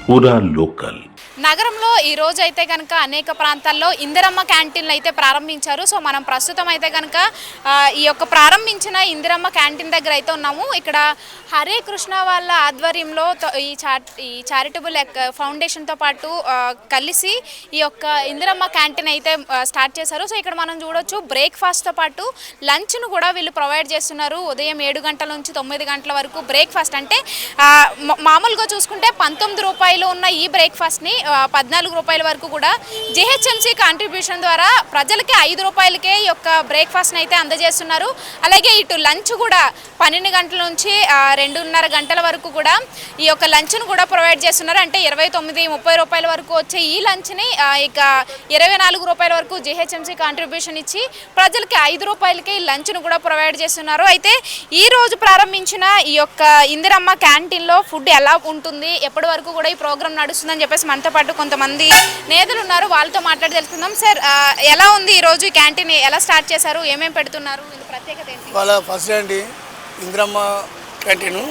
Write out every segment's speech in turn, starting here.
పూరా లోకల్. నగరంలో ఈ రోజు అయితే కనుక అనేక ప్రాంతాల్లో ఇందిరమ్మ క్యాంటీన్లు అయితే ప్రారంభించారు. సో మనం ప్రస్తుతం అయితే కనుక ఈ యొక్క ప్రారంభించిన ఇందిరమ్మ క్యాంటీన్ దగ్గర అయితే ఉన్నాము. ఇక్కడ హరే కృష్ణ వాళ్ళ ఆధ్వర్యంలో ఈ చారిటబుల్ ఫౌండేషన్తో పాటు కలిసి ఈ యొక్క ఇందిరమ్మ క్యాంటీన్ అయితే స్టార్ట్ చేశారు. సో ఇక్కడ మనం చూడొచ్చు బ్రేక్ఫాస్ట్తో పాటు లంచ్ను కూడా వీళ్ళు ప్రొవైడ్ చేస్తున్నారు. ఉదయం 7 గంటల నుంచి 9 గంటల వరకు బ్రేక్ఫాస్ట్ అంటే మామూలుగా చూసుకుంటే 19 రూపాయలు ఉన్న ఈ బ్రేక్ఫాస్ట్ని 14 రూపాయల వరకు కూడా జిహెచ్ఎంసీ కాంట్రిబ్యూషన్ ద్వారా ప్రజలకి 5 రూపాయలకే ఈ యొక్క బ్రేక్ఫాస్ట్ని అయితే అందజేస్తున్నారు. అలాగే ఇటు లంచ్ కూడా 12 గంటల నుంచి 2:30 గంటల వరకు కూడా ఈ యొక్క లంచ్ను కూడా ప్రొవైడ్ చేస్తున్నారు. అంటే 29-30 రూపాయల వరకు వచ్చే ఈ లంచ్ని ఇక 24 రూపాయల వరకు జిహెచ్ఎంసీ కాంట్రిబ్యూషన్ ఇచ్చి ప్రజలకి 5 రూపాయలకి ఈ లంచ్ను కూడా ప్రొవైడ్ చేస్తున్నారు. అయితే ఈ రోజు ప్రారంభించిన ఈ యొక్క ఇందిరమ్మ క్యాంటీన్లో ఫుడ్ ఎలా ఉంటుంది, ఎప్పటి వరకు కూడా ఈ ప్రోగ్రామ్ నడుస్తుందని చెప్పేసి మనతో పాటు కొంతమంది నేతలు ఉన్నారు. వాళ్ళతో మాట్లాడి తెలుసుకుందాం. సార్, ఎలా ఉంది ఈరోజు ఈ క్యాంటీన్ ఎలా స్టార్ట్ చేశారు, ఏమేమి పెడుతున్నారు, ప్రత్యేకత ఏంటి? వాళ్ళ ఫస్ట్ డే అండి ఇందిరమ్మ క్యాంటీన్.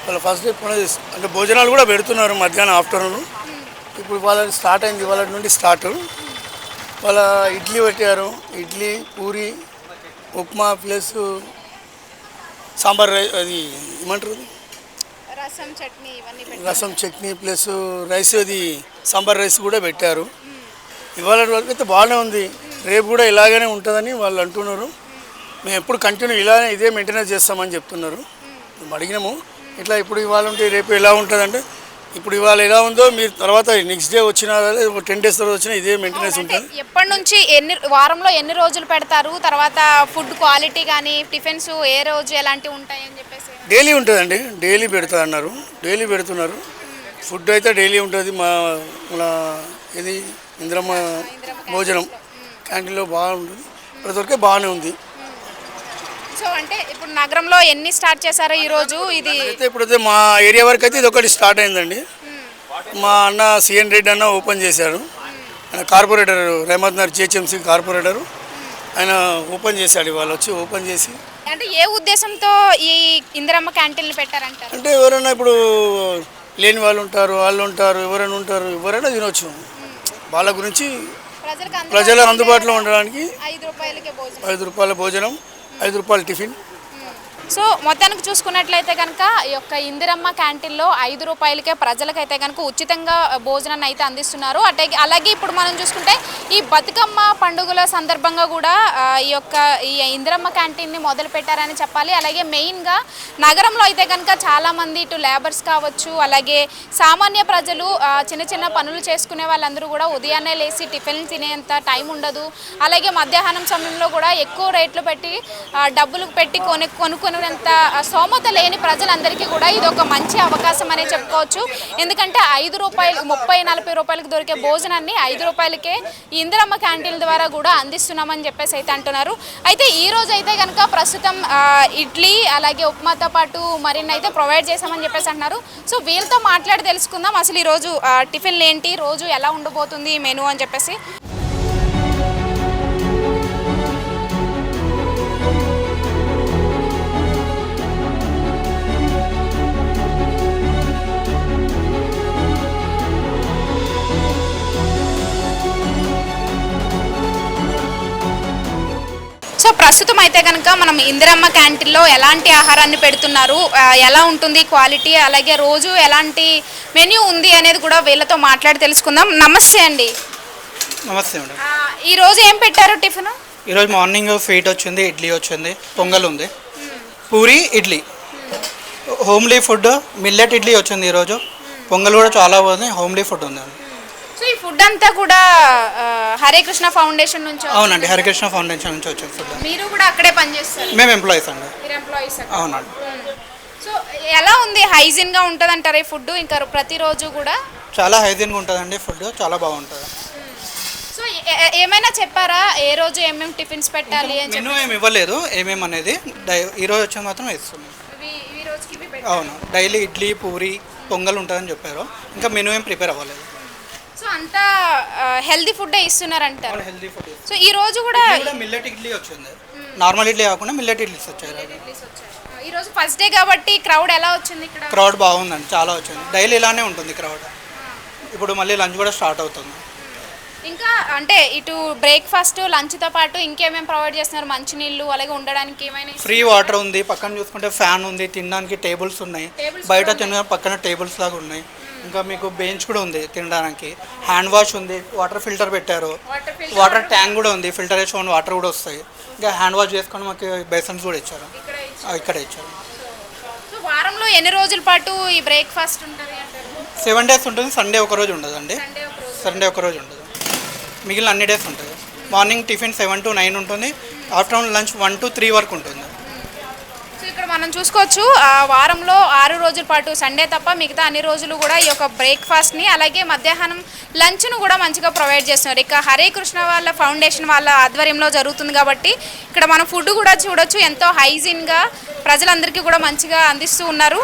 వాళ్ళ ఫస్ట్ డే అంటే భోజనాలు కూడా పెడుతున్నారు మధ్యాహ్నం ఆఫ్టర్నూన్. ఇప్పుడు వాళ్ళ స్టార్ట్ అయింది, వాళ్ళ నుండి స్టార్ట్. వాళ్ళ ఇడ్లీ పెట్టారు, ఇడ్లీ పూరి ఉప్మా ప్లస్ సాంబార్ అది ఏమంటారు రసం చట్నీ ప్లస్ రైస్, అది సాంబార్ రైస్ కూడా పెట్టారు. ఇవాళ వరకు అయితే బాగానే ఉంది, రేపు కూడా ఇలాగనే ఉంటుందని వాళ్ళు అంటున్నారు. మేము ఎప్పుడు కంటిన్యూ ఇదే మెయింటెనెన్స్ చేస్తామని చెప్తున్నారు. మేము అడిగినాము ఇట్లా ఇప్పుడు ఇవాళ ఉంటే రేపు ఎలా ఉంటుందంటే, ఇప్పుడు ఇవాళ ఎలా ఉందో మీరు తర్వాత నెక్స్ట్ డే వచ్చినా 10 days తర్వాత వచ్చినా ఇదే మెయింటెనెన్స్ ఉంటుంది. ఎప్పటి నుంచి వారంలో ఎన్ని రోజులు పెడతారు, తర్వాత ఫుడ్ క్వాలిటీ కానీ టిఫిన్స్ ఏ రోజు ఎలాంటివి ఉంటాయి అని చెప్పేసి? డైలీ ఉంటుందండి, డైలీ పెడతా అన్నారు, డైలీ పెడుతున్నారు. ఫుడ్ అయితే డైలీ ఉంటుంది. మన ఇది ఇందిరమ్మ భోజనం క్యాంటీన్లో బాగుంటుంది, ప్రతి ఒక్కరికి బాగానే ఉంది. సో అంటే ఇప్పుడు నగరంలో ఎన్ని స్టార్ట్ చేశారో ఈరోజు? ఇది అయితే ఇప్పుడైతే మా ఏరియా వరకు అయితే ఇది ఒకటి స్టార్ట్ అయిందండి. మా అన్న సిఎన్ రెడ్డి అన్న ఓపెన్ చేశారు. ఆయన కార్పొరేటర్, రేమత్ నగర్ జిహెచ్ఎంసీ కార్పొరేటరు, ఆయన ఓపెన్ చేశాడు. వాళ్ళు వచ్చి ఓపెన్ చేసి అంటే ఏ ఉద్దేశంతో ఈ ఇందిరమ్మ క్యాంటీన్లు పెట్టారంటారు? అంటే ఎవరైనా ఇప్పుడు లేని వాళ్ళు ఉంటారు, ఎవరైనా తినొచ్చు. వాళ్ళ గురించి ప్రజల అందుబాటులో ఉండడానికి 5 రూపాయల భోజనం, 5 రూపాయల టిఫిన్. సో మొత్తానికి చూసుకున్నట్లయితే కనుక ఈ యొక్క ఇందిరమ్మ క్యాంటీన్లో 5 రూపాయలకే ప్రజలకైతే కనుక ఉచితంగా భోజనాన్ని అయితే అందిస్తున్నారు. అలాగే ఇప్పుడు మనం చూసుకుంటే ఈ బతుకమ్మ పండుగల సందర్భంగా కూడా ఈ ఇందిరమ్మ క్యాంటీన్ని మొదలు పెట్టారని చెప్పాలి. అలాగే మెయిన్గా నగరంలో అయితే కనుక చాలామంది ఇటు లేబర్స్ కావచ్చు, అలాగే సామాన్య ప్రజలు చిన్న చిన్న పనులు చేసుకునే వాళ్ళందరూ కూడా ఉదయాన్నే లేచి టిఫిన్ తినేంత టైం ఉండదు. అలాగే మధ్యాహ్నం సమయంలో కూడా ఎక్కువ రేట్లు పెట్టి డబ్బులు పెట్టి కొనుక్కునేంత స్తోమత లేని ప్రజలందరికీ కూడా ఇది ఒక మంచి అవకాశం అనే చెప్పుకోవచ్చు. ఎందుకంటే 5 రూపాయలు 30-40 రూపాయలకు దొరికే భోజనాన్ని 5 రూపాయలకే ఈ ఇందిరమ్మ క్యాంటీన్ల ద్వారా కూడా అందిస్తున్నామని చెప్పేసి అయితే అంటున్నారు. అయితే ఈ రోజు అయితే కనుక ప్రస్తుతం ఇడ్లీ అలాగే ఉప్మాతో పాటు మరిన్ని అయితే ప్రొవైడ్ చేశామని చెప్పేసి అంటున్నారు. సో వీళ్ళతో మాట్లాడి తెలుసుకుందాం అసలు ఈరోజు టిఫిన్లు ఏంటి, రోజు ఎలా ఉండబోతుంది మెనూ అని చెప్పేసి. సో ప్రస్తుతం అయితే కనుక మనం ఇందిరమ్మ క్యాంటీన్లో ఎలాంటి ఆహారాన్ని పెడుతున్నారు, ఎలా ఉంటుంది క్వాలిటీ, అలాగే రోజు ఎలాంటి మెన్యూ ఉంది అనేది కూడా వీళ్ళతో మాట్లాడి తెలుసుకుందాం. నమస్తే అండి. నమస్తే మేడం. ఈరోజు ఏం పెట్టారు టిఫిన్? ఈరోజు మార్నింగ్ ఫీట్ వచ్చింది, ఇడ్లీ వచ్చింది, పొంగల్ ఉంది, puri idli, homely food millet idli వచ్చింది. ఈరోజు పొంగల్ కూడా చాలా బాగుంది, హోమ్లీ ఫుడ్ ఉంది. సో ఈ ఫుడ్ అంతా కూడా హరే కృష్ణ ఫౌండేషన్ నుంచి? అవునండి, హరే కృష్ణ ఫౌండేషన్ నుంచి వచ్చింది ఫుడ్. మీరు కూడా అక్కడే పనిచేస్తారు? మేము ఎంప్లాయీస్ అండి. అవునండి. సో ఎలా ఉంది, హైజీన్గా ఉంటుంది అంటారు ఈ ఫుడ్? ఇంకా ప్రతిరోజు కూడా చాలా హైజీన్గా ఉంటుందండి, ఫుడ్ చాలా బాగుంటుంది. సో ఏమైనా చెప్పారా ఏ రోజు ఏమేమి టిఫిన్స్ పెట్టాలి అని? మెనూ ఏమి ఇవ్వలేదు, ఏమేమి అనేది ఈరోజు వచ్చి మాత్రం ఇస్తున్నాం. అవును, డైలీ ఇడ్లీ పూరి పొంగల్ ఉంటుందని చెప్పారు, ఇంకా మెనూ ఏం ప్రిపేర్ అవ్వలేదు. సో అంతా హెల్దీ ఫుడ్ ఇస్తున్నారంటారు. Healthy food. సో ఈ రోజు కూడా మిల్లెట్ ఇడ్లీ వచ్చింది, నార్మల్ ఇడ్లీ కాకుండా మిల్లెట్ ఇడ్లీస్ వచ్చాయి. ఈ రోజు ఫస్ట్ డే కాబట్టి క్రౌడ్ ఎలా వచ్చింది ఇక్కడ? క్రౌడ్ బాగుందండి, చాలా వచ్చింది. డైలీ ఇలానే ఉంటుంది క్రౌడ్. ఇప్పుడు మళ్ళీ లంచ్ కూడా స్టార్ట్ అవుతుంది. ఇంకా అంటే ఇటు బ్రేక్ఫాస్ట్ లంచ్తో పాటు ఇంకేమేమి ప్రొవైడ్ చేస్తున్నారు? మంచినీళ్ళు అలాగే ఉండడానికి ఏమైనా ఫ్రీ వాటర్ ఉంది, పక్కన చూసుకుంటే ఫ్యాన్ ఉంది, తినడానికి టేబుల్స్ ఉన్నాయి, బయట తిన పక్కన టేబుల్స్ లాగా ఉన్నాయి. ఇంకా మీకు బెంచ్ కూడా ఉంది తినడానికి, హ్యాండ్ వాష్ ఉంది, వాటర్ ఫిల్టర్ పెట్టారు, వాటర్ ట్యాంక్ కూడా ఉంది, ఫిల్టరేషన్ వాటర్ కూడా వస్తాయి. ఇంకా హ్యాండ్ వాష్ చేసుకొని మాకు బేసన్స్ కూడా ఇచ్చారు, ఇక్కడ ఇచ్చారు. సో వారంలో ఎన్ని రోజుల పాటు ఈ బ్రేక్ఫాస్ట్ ఉంటుంది అంటారు? 7 days ఉంటుంది, సండే ఒకరోజు ఉండదు అండి. సండే ఒకరోజు ఉండదు, మిగిలిన అన్ని డేస్ ఉంటుంది. మార్నింగ్ టిఫిన్ 7 to 9 ఉంటుంది, ఆఫ్టర్నూన్ లంచ్ 1 to 3 వరకు ఉంటుంది. సో ఇక్కడ మనం చూసుకోవచ్చు వారంలో 6 రోజుల పాటు సండే తప్ప మిగతా అన్ని రోజులు కూడా ఈ యొక్క బ్రేక్ఫాస్ట్ని అలాగే మధ్యాహ్నం లంచ్ను కూడా మంచిగా ప్రొవైడ్ చేస్తున్నారు. ఇక హరే కృష్ణ వాళ్ళ ఫౌండేషన్ వాళ్ళ ఆధ్వర్యంలో జరుగుతుంది కాబట్టి ఇక్కడ మనం ఫుడ్ కూడా చూడొచ్చు, ఎంతో హైజీన్గా ప్రజలందరికీ కూడా మంచిగా అందిస్తూ ఉన్నారు.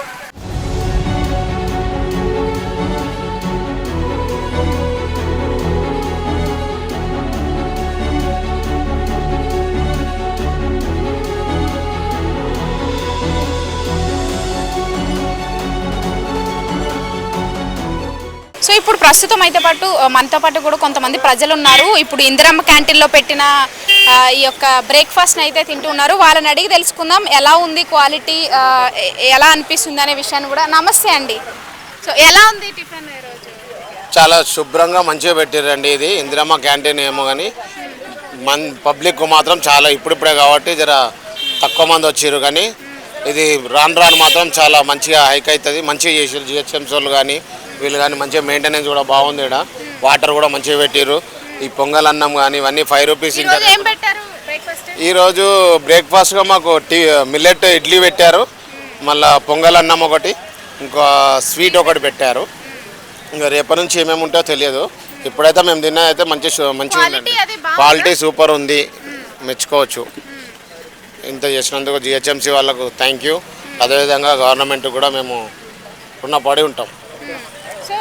సో ఇప్పుడు ప్రస్తుతం అయితే మనతో పాటు కూడా కొంతమంది ప్రజలు ఉన్నారు. ఇప్పుడు ఇందిరమ్మ క్యాంటీన్లో పెట్టిన ఈ యొక్క బ్రేక్ఫాస్ట్ని అయితే తింటూ ఉన్నారు. వాళ్ళని అడిగి తెలుసుకుందాం ఎలా ఉంది క్వాలిటీ, ఎలా అనిపిస్తుంది అనే విషయాన్ని కూడా. నమస్తే అండి. సో ఎలా ఉంది టిఫిన్ ఈరోజు? చాలా శుభ్రంగా మంచిగా పెట్టారండి. ఇది ఇందిరమ్మ క్యాంటీన్ ఏమో కానీ పబ్లిక్ మాత్రం చాలా ఇప్పుడిప్పుడే కాబట్టి జర తక్కువ మంది వచ్చారు, కానీ ఇది రాను మాత్రం చాలా మంచిగా హైక్ అవుతుంది. మంచిగా చేసారు జిహెచ్ఎంసీ వాళ్ళు కానీ వీళ్ళు కానీ, మంచిగా మెయింటెనెన్స్ కూడా బాగుంది. ఇక్కడ వాటర్ కూడా మంచిగా పెట్టారు. ఈ పొంగల్ అన్నం కానీ ఇవన్నీ 5 rupees. ఇంకా ఈరోజు బ్రేక్ఫాస్ట్గా మాకు మిల్లెట్ ఇడ్లీ పెట్టారు, మళ్ళీ పొంగల్ అన్నం ఒకటి, ఇంకా స్వీట్ ఒకటి పెట్టారు. ఇంకా రేపటి నుంచి ఏమేమి ఉంటాయో తెలియదు. ఇప్పుడైతే మేము తిన్నదైతే మంచిగా ఉందండి. క్వాలిటీ సూపర్ ఉంది, మెచ్చుకోవచ్చు. ఇంత చేసినందుకు జిహెచ్ఎంసీ వాళ్ళకు థ్యాంక్ యూ. అదేవిధంగా గవర్నమెంట్ కూడా మేము రుణపడి ఉంటాం. సో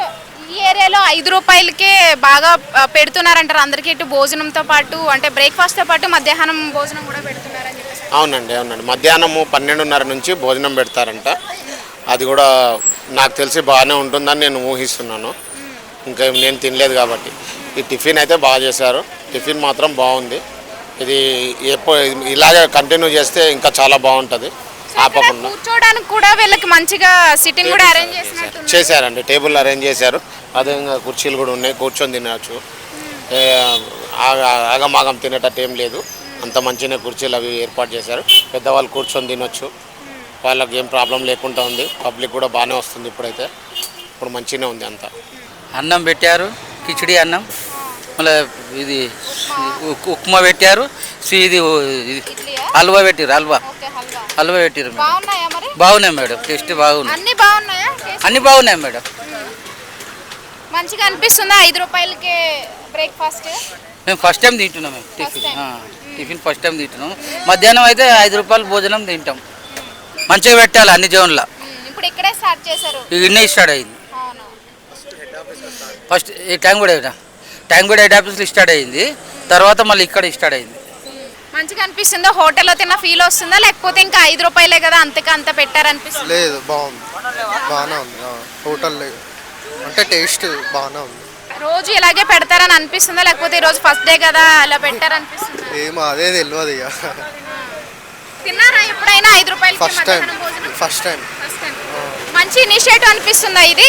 ఈ ఏరియాలో 5 రూపాయలకే బాగా పెడుతున్నారంటారు అందరికీ, ఇటు భోజనంతో పాటు అంటే బ్రేక్ఫాస్ట్తో పాటు మధ్యాహ్నం భోజనం కూడా పెడుతున్నారని చెప్పేసి. అవునండి. మధ్యాహ్నము 12:30 నుంచి భోజనం పెడతారంట. అది కూడా నాకు తెలిసి బాగానే ఉంటుందని నేను ఊహిస్తున్నాను. ఇంకా నేను తినలేదు కాబట్టి. ఈ టిఫిన్ అయితే బాగా చేశారు, టిఫిన్ మాత్రం బాగుంది. ఇది ఇలాగే కంటిన్యూ చేస్తే ఇంకా చాలా బాగుంటుంది. ఆపకుండా కూర్చోడానికి కూడా వీళ్ళకి మంచిగా సిట్టింగ్ కూడా అరేంజ్ చేశారండి. టేబుల్ అరేంజ్ చేశారు, అదేవిధంగా కుర్చీలు కూడా ఉన్నాయి, కూర్చొని తినచ్చు. ఆగమాగం తినేటట్టు ఏం లేదు, అంత మంచిగా కుర్చీలు అవి ఏర్పాటు చేశారు. పెద్దవాళ్ళు కూర్చొని తినొచ్చు, వాళ్ళకి ఏం ప్రాబ్లం లేకుండా ఉంది. పబ్లిక్ కూడా బాగానే వస్తుంది. ఇప్పుడు మంచిగానే ఉంది అంతా. అన్నం పెట్టారు, కిచిడి అన్నం, మళ్ళీ ఇది ఉప్మా పెట్టారు, ఇది హల్వా పెట్టారు, హల్వా పెట్టారు మేడం. బాగున్నాయి మేడం, టేస్ట్ బాగున్నాయి, అన్ని బాగున్నాయి మేడం. మంచిగా అనిపిస్తుందా 5 రూపాయలకే బ్రేక్ఫాస్ట్? మేము ఫస్ట్ టైం తింటున్నాం, మేము టిఫిన్ ఫస్ట్ టైం తింటున్నాం. మధ్యాహ్నం అయితే 5 రూపాయల భోజనం తింటాం. మంచిగా పెట్టాలి అన్ని జోన్లో. ఇప్పుడు ఇక్కడే స్టార్ట్ చేశారు, ఇన్నే స్టార్ట్ అయింది. ఫస్ట్ ట్యాంక్ కూడా 8 ఆఫీసులు స్టార్ట్ అయింది, తర్వాత మళ్ళీ ఇక్కడ స్టార్ట్ అయింది. మంచిగా అనిపిస్తుందా? హోటల్లో తిన్న ఫీల్ వస్తుందా, లేకపోతే ఇంకా 5 రూపాయలే కదా అంత పెట్టారనిపిస్తుంది? లేదు, బాగానే ఉంది. హోటల్ అంటే టేస్ట్ బాగానే ఉంది. రోజు ఇలాగే పెడతారని అనిపిస్తుందా, లేకపోతే ఈరోజు ఫస్ట్ డే కదా అలా పెట్టారనిపిస్తుందా? ఏమో అదే తెలియదు ఇక. తిన్నారా ఎప్పుడైనా 5 రూపాయలకి? First time. మంచి ఇనిషియేటివ్ అనిపిస్తుందా ఇది?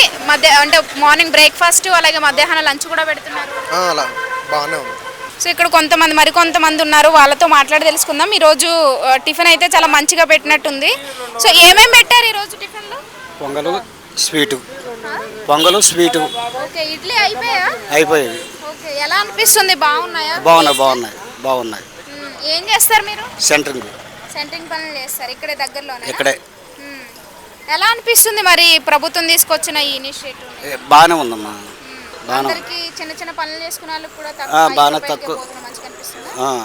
అంటే మార్నింగ్ బ్రేక్ఫాస్ట్ అలాగే మధ్యాహ్నం లంచ్ కూడా పెడుతున్నారు, అలా బాగానే ఉంది. సో ఇక్కడ మరికొంతమంది ఉన్నారు, వాళ్ళతో మాట్లాడి తెలుసుకుందాం. ఈరోజు టిఫిన్ అయితే చాలా మంచిగా పెట్టినట్టుంది. సో ఏమేమి పెట్టారు ఈరోజు టిఫిన్లో? Pongal, sweet. Pongal, sweet. Okay, idli అయిపోయాయి. ఓకే, ఎలా అనిపిస్తుంది? బాగున్నాయా? బాగున్నాయి. ఏం చేస్తారు మీరు? సెంటరింగ్ పనులు చేస్తారు ఇక్కడే దగ్గరలోనే? ఇక్కడే. ఎలా అనిపిస్తుంది మరి ప్రభుత్వం తీసుకొచ్చిన ఈ ఇనిషియేటివ్? బాగానే ఉందమ్మా. అందరికి చిన్న పనులు చేసుకునే వాళ్ళకి కూడా బాగానే తక్కువ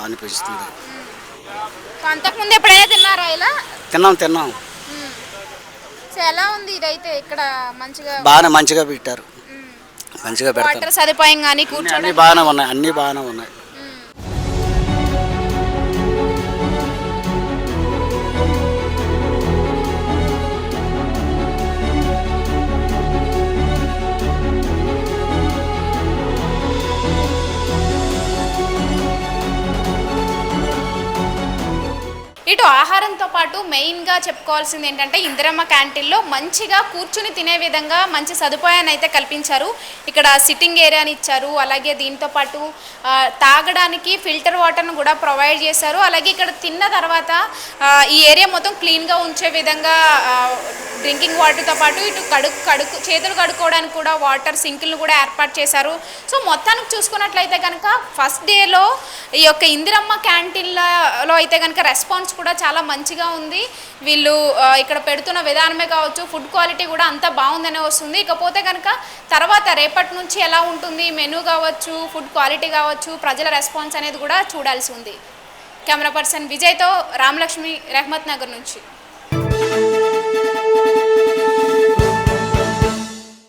అనిపిస్తుంది. అంతకుముందు ఎప్పుడైనా తిన్నారా ఇలా? తిన్నాం. సో ఎలా ఉంది ఇదైతే? ఇక్కడ మంచిగా పెట్టారు, మంచిగా పెడతారు. వాటర్ సదుపాయం కానీ కూర్చోడానికి అన్నీ బాగానే ఉన్నాయి. పాటు మెయిన్గా చెప్పుకోవాల్సింది ఏంటంటే ఇందిరమ్మ క్యాంటీన్లో మంచిగా కూర్చుని తినే విధంగా మంచి సదుపాయాన్ని అయితే కల్పించారు. ఇక్కడ సిట్టింగ్ ఏరియాని ఇచ్చారు, అలాగే దీంతోపాటు తాగడానికి ఫిల్టర్ వాటర్ను కూడా ప్రొవైడ్ చేశారు. అలాగే ఇక్కడ తిన్న తర్వాత ఈ ఏరియా మొత్తం క్లీన్గా ఉంచే విధంగా డ్రింకింగ్ వాటర్తో పాటు ఇటు చేతులు కడుక్కోవడానికి కూడా వాటర్ సింకులను కూడా ఏర్పాటు చేశారు. సో మొత్తానికి చూసుకున్నట్లయితే కనుక ఫస్ట్ డేలో ఈ యొక్క ఇందిరమ్మ క్యాంటీన్లో అయితే కనుక రెస్పాన్స్ కూడా చాలా మంచిగా ఉంది. వీళ్ళు ఇక్కడ పెడుతున్న విధానమే కావచ్చు, ఫుడ్ క్వాలిటీ కూడా అంతా బాగుందనే వస్తుంది. ఇకపోతే కనుక తర్వాత రేపటి నుంచి ఎలా ఉంటుంది మెనూ కావచ్చు, ఫుడ్ క్వాలిటీ కావచ్చు, ప్రజల రెస్పాన్స్ అనేది కూడా చూడాల్సి ఉంది. కెమెరా పర్సన్ విజయ్తో రామలక్ష్మి, రెహమత్ నగర్ నుంచి.